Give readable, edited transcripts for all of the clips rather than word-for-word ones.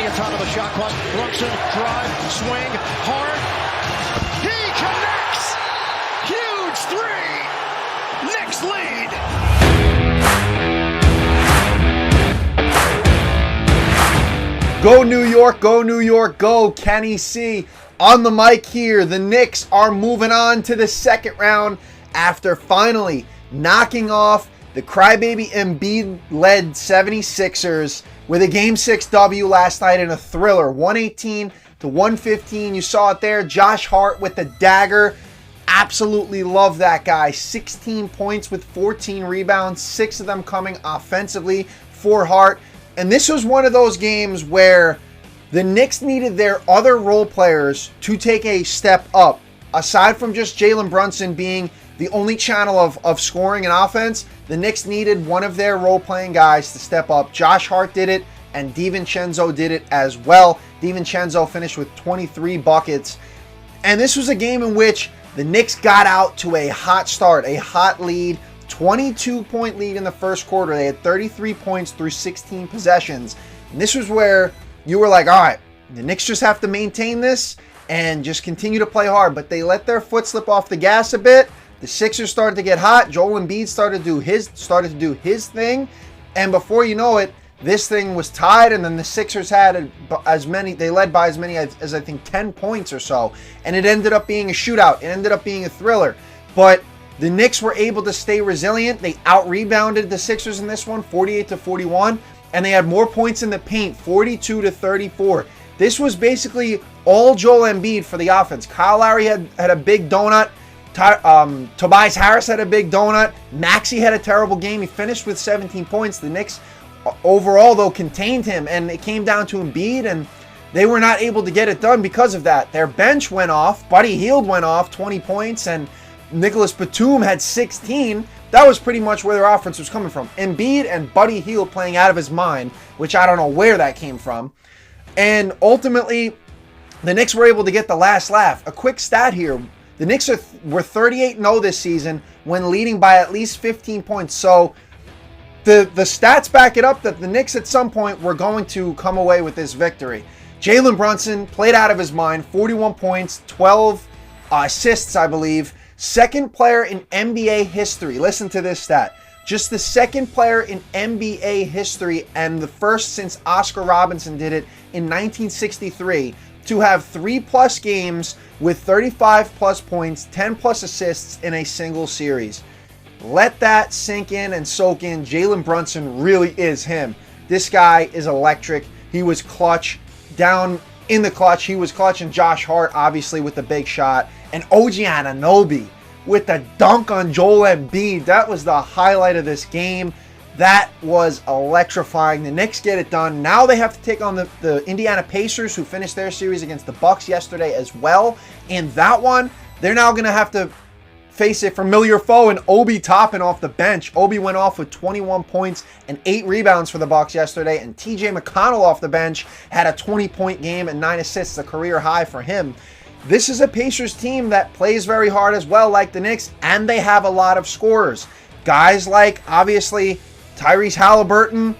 plenty of time on the shot clock. Robertson, drive, swing, hard. He connects! Huge three! Knicks lead! Go New York, go New York, go Kenny C. On the mic here, the Knicks are moving on to the second round after finally knocking off the crybaby Embiid-led 76ers with a Game 6 W last night in a thriller, 118-115. You saw it there. Josh Hart with the dagger. Absolutely love that guy. 16 points with 14 rebounds, 6 of them coming offensively for Hart. And this was one of those games where the Knicks needed their other role players to take a step up. Aside from just Jalen Brunson being the only channel of scoring and offense, the Knicks needed one of their role-playing guys to step up. Josh Hart did it, and DiVincenzo did it as well. DiVincenzo finished with 23 buckets. And this was a game in which the Knicks got out to a hot start, a hot lead, 22-point lead in the first quarter. They had 33 points through 16 possessions. And this was where you were like, all right, the Knicks just have to maintain this and just continue to play hard. But they let their foot slip off the gas a bit. The Sixers started to get hot. Joel Embiid started to do his thing. And before you know it, this thing was tied. And then the Sixers had they led by as many as I think 10 points or so. And it ended up being a shootout. It ended up being a thriller. But the Knicks were able to stay resilient. They out-rebounded the Sixers in this one, 48-41. And they had more points in the paint, 42-34. This was basically all Joel Embiid for the offense. Kyle Lowry had a big donut. Tobias Harris had a big donut. Maxey had a terrible game. He finished with 17 points. The Knicks overall, though, contained him. And it came down to Embiid, and they were not able to get it done because of that. Their bench went off. Buddy Hield went off, 20 points. And Nicholas Batum had 16. That was pretty much where their offense was coming from. Embiid and Buddy Hield playing out of his mind, which I don't know where that came from. And ultimately, the Knicks were able to get the last laugh. A quick stat here. The Knicks were 38-0 this season when leading by at least 15 points. So the stats back it up that the Knicks at some point were going to come away with this victory. Jalen Brunson played out of his mind, 41 points, 12 assists, I believe. Second player in NBA history. Listen to this stat. Just the second player in NBA history and the first since Oscar Robertson did it in 1963 to have 3+ games with 35+ points, 10+ assists in a single series. Let that sink in and soak in. Jalen Brunson really is him. This guy is electric. He was clutch down in the clutch. He was clutch, and Josh Hart obviously with the big shot. And OG Anunoby with the dunk on Joel Embiid. That was the highlight of this game. That was electrifying. The Knicks get it done. Now they have to take on the Indiana Pacers, who finished their series against the Bucks yesterday as well. In that one, they're now going to have to face a familiar foe in Obi Toppin off the bench. Obi went off with 21 points and 8 rebounds for the Bucks yesterday. And TJ McConnell off the bench had a 20-point game and 9 assists, a career high for him. This is a Pacers team that plays very hard as well, like the Knicks, and they have a lot of scorers. Guys like, obviously, Tyrese Halliburton,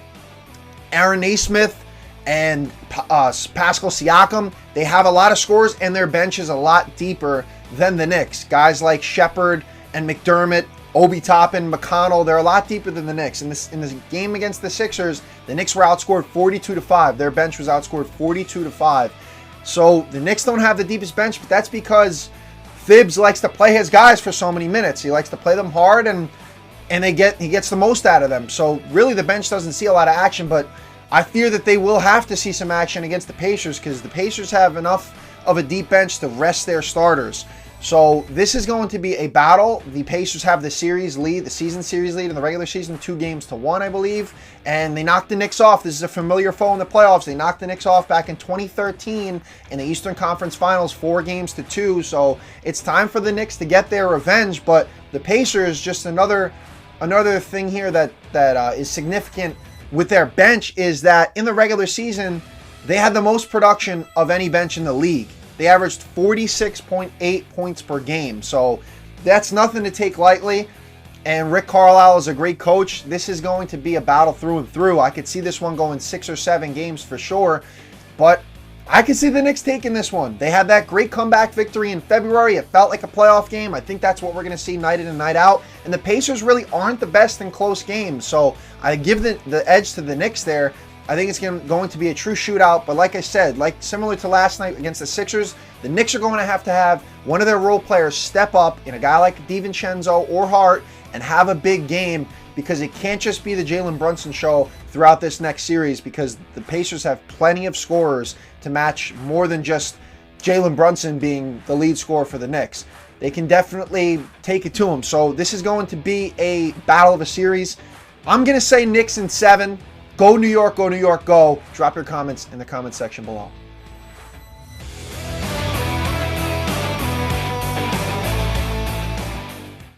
Aaron Naismith, and Pascal Siakam. They have a lot of scorers, and their bench is a lot deeper than the Knicks. Guys like Shepherd and McDermott, Obi Toppin, McConnell, they're a lot deeper than the Knicks. In this game against the Sixers, the Knicks were outscored 42-5. Their bench was outscored 42-5. So the Knicks don't have the deepest bench, but that's because Thibs likes to play his guys for so many minutes. He likes to play them hard, and he gets the most out of them. So really the bench doesn't see a lot of action, but I fear that they will have to see some action against the Pacers because the Pacers have enough of a deep bench to rest their starters. So this is going to be a battle. The Pacers have the series lead, the season series lead in the regular season, 2-1, I believe. And they knocked the Knicks off. This is a familiar foe in the playoffs. They knocked the Knicks off back in 2013 in the Eastern Conference Finals, 4-2. So it's time for the Knicks to get their revenge. But the Pacers, just another thing here that is significant with their bench is that in the regular season, they had the most production of any bench in the league. They averaged 46.8 points per game. So that's nothing to take lightly. And Rick Carlisle is a great coach. This is going to be a battle through and through. I could see this one going 6 or 7 games for sure. But I can see the Knicks taking this one. They had that great comeback victory in February. It felt like a playoff game. I think that's what we're going to see night in and night out. And the Pacers really aren't the best in close games. So I give the edge to the Knicks there. I think it's going to be a true shootout. But like I said, similar to last night against the Sixers, the Knicks are going to have one of their role players step up in a guy like DiVincenzo or Hart and have a big game, because it can't just be the Jalen Brunson show throughout this next series, because the Pacers have plenty of scorers to match more than just Jalen Brunson being the lead scorer for the Knicks. They can definitely take it to him. So this is going to be a battle of a series. I'm going to say Knicks in 7. Go New York, go New York, go. Drop your comments in the comment section below.